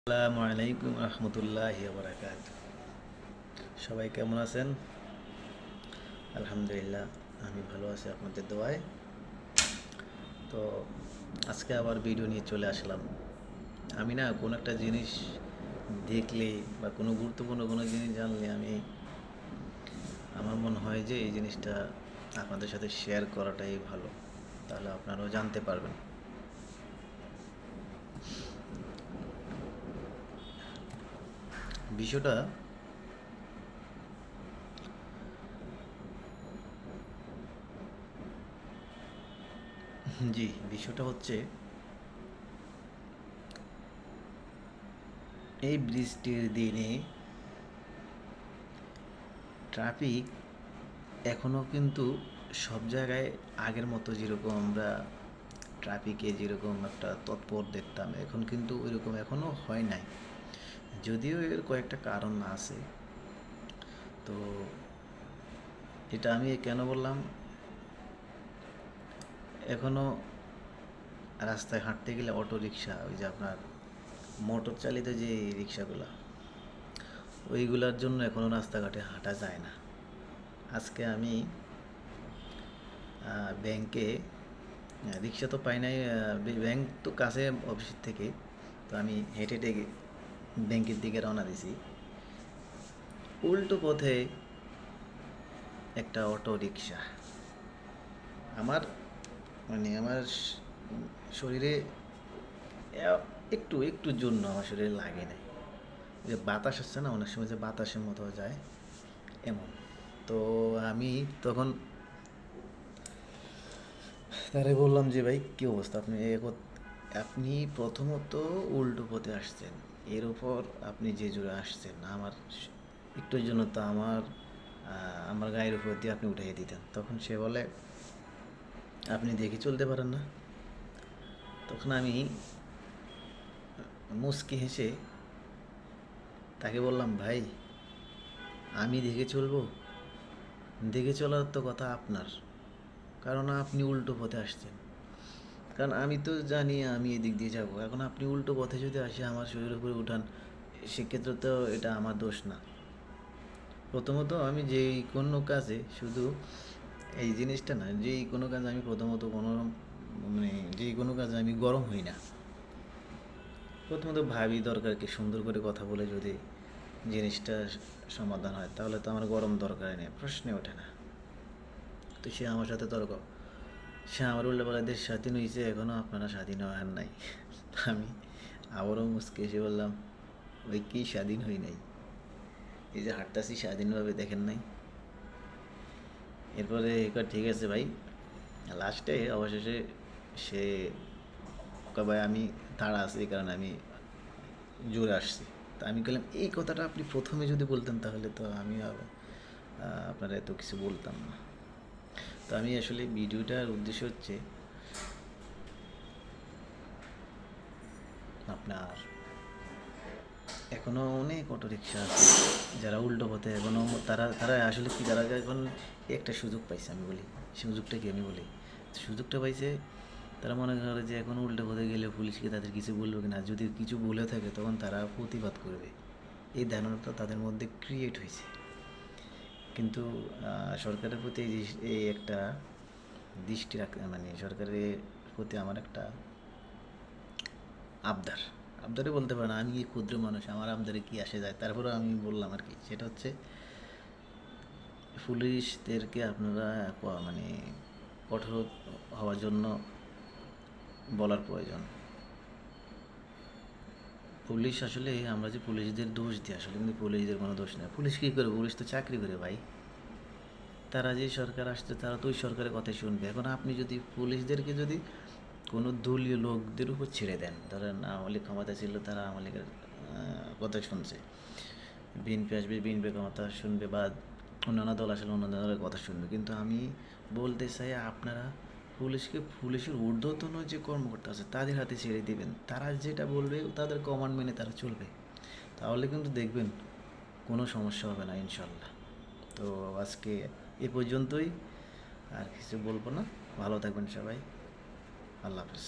আসসালামু আলাইকুম রহমতুল্লাহি বারাকাতুহু। সবাই কেমন আছেন? আলহামদুলিল্লাহ, আমি ভালো আছি আপনাদের দোয়ায়। তো আজকে আবার ভিডিও নিয়ে চলে আসলাম। আমি না কোনো একটা জিনিস দেখলে বা কোনো গুরুত্বপূর্ণ কোনো জিনিস জানলে আমার মনে হয় যে এই জিনিসটা আপনাদের সাথে শেয়ার করাটাই ভালো, তাহলে আপনারাও জানতে পারবেন। বিষয়টা বিষয়টা হচ্ছে এই বৃষ্টির দিনে ট্রাফিক এখনও কিন্তু সব জায়গায় আগের মতো যেরকম আমরা ট্রাফিকে যেরকম একটা তৎপর দেখতাম, এখন কিন্তু ওইরকম এখনও হয় নাই। যদিও এর কয়েকটা কারণ আছে। তো এটা আমি কেন বললাম, এখনও রাস্তায় হাঁটতে গেলে অটো রিক্সা, ওই যে আপনার মোটর চালিত যে রিক্সাগুলো, ওইগুলোর জন্য এখনও রাস্তাঘাটে হাঁটা যায় না। আজকে আমি ব্যাংকে, রিক্সা তো পাই নাই, ব্যাংক তো কাছে অফিসের থেকে, তো আমি হেঁটে হেঁটে ব্যাংকের দিকে রওনা দিছি। উল্টো পথে একটা অটো রিক্সা আমার আমার শরীরে একটু একটুর জন্য আমার শরীরে লাগে নাই। যে বাতাস আসছে না, অনেক সময় যে বাতাসের মতো যায় এমন। তো আমি তখন তারে বললাম যে ভাই কী অবস্থা, আপনি প্রথমত উল্টো পথে আসছেন, এর উপর আপনি যে জোরে আসছেন, আমার একটুর জন্য তো আমার গায়ের উপর দিয়ে আপনি উঠাইয়ে দিতেন। তখন সে বলে আপনি দেখে চলতে পারেন না। তখন আমি মুচকি হেসে তাকে বললাম, ভাই আমি দেখে চলবো? দেখে চলার তো কথা আপনার, কারণ আপনি উল্টো পথে আসছেন। কারণ আমি তো জানি আমি এদিক দিয়ে যাব, এখন আপনি উল্টো পথে যদি আসে আমার শরীরের উপরে উঠান, সেক্ষেত্রে তো এটা আমার দোষ না। প্রথমত আমি যেই কোনো কাজে, শুধু এই জিনিসটা না, যেই কোনো কাজে আমি প্রথমত যেই কোনো কাজে আমি গরম হই না। প্রথমত ভাবি দরকার কি, সুন্দর করে কথা বলে যদি জিনিসটা সমাধান হয়, তাহলে তো আমার গরম দরকার নেই, প্রশ্নে ওঠে না। তো সে আমার সাথে তর্ক, সে আমার উল্টো বলে দেশ স্বাধীন হয়েছে, এখনও আপনারা স্বাধীন হন নাই। আমি আবারও মুচকে এসে বললাম, ওই কি স্বাধীন হই নাই? এই যে হাঁটতাছি স্বাধীনভাবে, দেখেন নাই? এরপরে ঠিক আছে ভাই। লাস্টে অবশেষে সে ভাই আমি তাড়া আছে, এই কারণে আমি জোরে আসছি। তা আমি বললাম, এই কথাটা আপনি প্রথমে যদি বলতেন তাহলে তো আমি আপনারা এত কিছু বলতাম না। তো আমি আসলে ভিডিওটার উদ্দেশ্য হচ্ছে আপনার এখনও অনেক অটো রিক্সা আছে যারা উল্টো পথে এখনও, তারা তারা আসলে কি, তারা এখন একটা সুযোগ পাইছে, আমি বলি সুযোগটা কি, আমি বলি সুযোগটা পাইছে। তারা মনে করে যে এখন উল্টো পথে গেলে পুলিশকে তাদের কিছু বলবে কিনা, যদি কিছু বলে থাকে তখন তারা প্রতিবাদ করবে, এই ধারণাটা তাদের মধ্যে ক্রিয়েট হয়েছে। কিন্তু সরকারের প্রতি এই একটা দৃষ্টি রাখ, সরকারের প্রতি আমার একটা আবদার, আবদারে বলতে পারে না, আমি কি ক্ষুদ্র মানুষ, আমার আবদারে কি আসে যায়, তারপরে আমি বললাম আর কি। সেটা হচ্ছে পুলিশদেরকে আপনারা কঠোর হওয়ার জন্য বলার প্রয়োজন। পুলিশ আসলে, আমরা যে পুলিশদের দোষ দিই, আসলে কিন্তু পুলিশদের কোনো দোষ নেই। পুলিশ কী করে? পুলিশ তো চাকরি করে ভাই। তারা যে সরকার আসছে, তারা তো ওই সরকারের কথাই শুনবে। এখন আপনি যদি পুলিশদেরকে যদি কোনো দলীয় লোকদের উপর ছেড়ে দেন, ধরেন আওয়ামী লীগ ক্ষমতা ছিল, তারা আওয়ামী লীগের কথা শুনছে, বিএনপি আসবে, বিএনপির ক্ষমতা শুনবে, বা অন্যান্য দল আসলে অন্যান্য দলের কথা শুনবে। কিন্তু আমি বলতে চাই, আপনারা পুলিশকে, পুলিশের ঊর্ধ্বতন যে কর্মকর্তা আছে তাদের হাতে ছেড়ে দিবেন, তারা যেটা বলবে তাদের কমান্ড মেনে তারা চলবে, তাহলে কিন্তু দেখবেন কোনো সমস্যা হবে না ইনশাল্লাহ। তো আজকে এ পর্যন্তই, আর কিছু বলবো না। ভালো থাকবেন সবাই, আল্লাহ হাফেজ।